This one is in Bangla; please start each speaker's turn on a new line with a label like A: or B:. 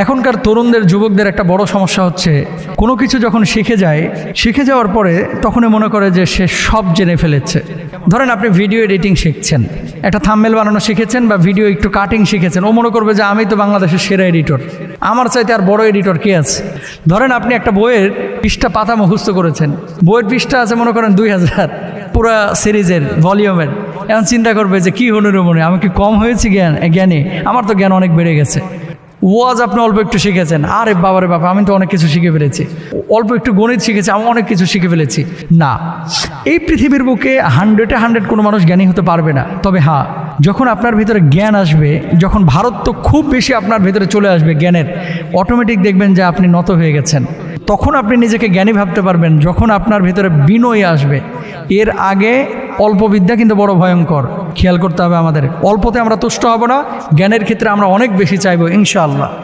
A: এখনকার তরুণদের যুবকদের একটা বড় সমস্যা হচ্ছে কোনো কিছু যখন শিখে যাওয়ার পরে তখনই মনে করে যে সে সব জেনে ফেলেছে। ধরেন আপনি ভিডিও এডিটিং শিখছেন, একটা থাম্বনেল বানানো শিখেছেন বা ভিডিও একটু কাটিং শিখেছেন, ও মনে করবে যে আমি তো বাংলাদেশের সেরা এডিটর, আমার চাইতে আর বড় এডিটর কে আছে। ধরেন আপনি একটা বইয়ের পৃষ্ঠা পাতা মুখস্থ করেছেন, বইয়ের পৃষ্ঠা আছে মনে করেন 2000 পুরা সিরিজের ভলিউমের। এখন চিন্তা করবে যে কি হলো রে মনে, আমি কি কম হয়েছি জ্ঞানে? আমার তো জ্ঞান অনেক বেড়ে গেছে। ওয়াজ আপনি অল্প একটু শিখেছেন, আরে বাবারে বাবা আমি তো অনেক কিছু শিখে ফেলেছি। অল্প একটু গণিত শিখেছি, আমি অনেক কিছু শিখে ফেলেছি। না, এই পৃথিবীর বুকে 100-এ 100 কোনো মানুষ জ্ঞানী হতে পারবে না। তবে হ্যাঁ, যখন আপনার ভিতরে জ্ঞান আসবে, যখন ভারত খুব বেশি আপনার ভিতরে চলে আসবে জ্ঞানের, অটোমেটিক দেখবেন যে আপনি নত হয়ে গেছেন। তখন আপনি নিজেকে জ্ঞানী ভাবতে পারবেন যখন আপনার ভিতরে বিনয় আসবে। এর আগে অল্প বিদ্যা কিন্তু বড় ভয়ঙ্কর। খেয়াল করতে হবে আমাদের, অল্পতে আমরা তুষ্ট হব না, জ্ঞানের ক্ষেত্রে আমরা অনেক বেশি চাইবো ইনশাআল্লাহ।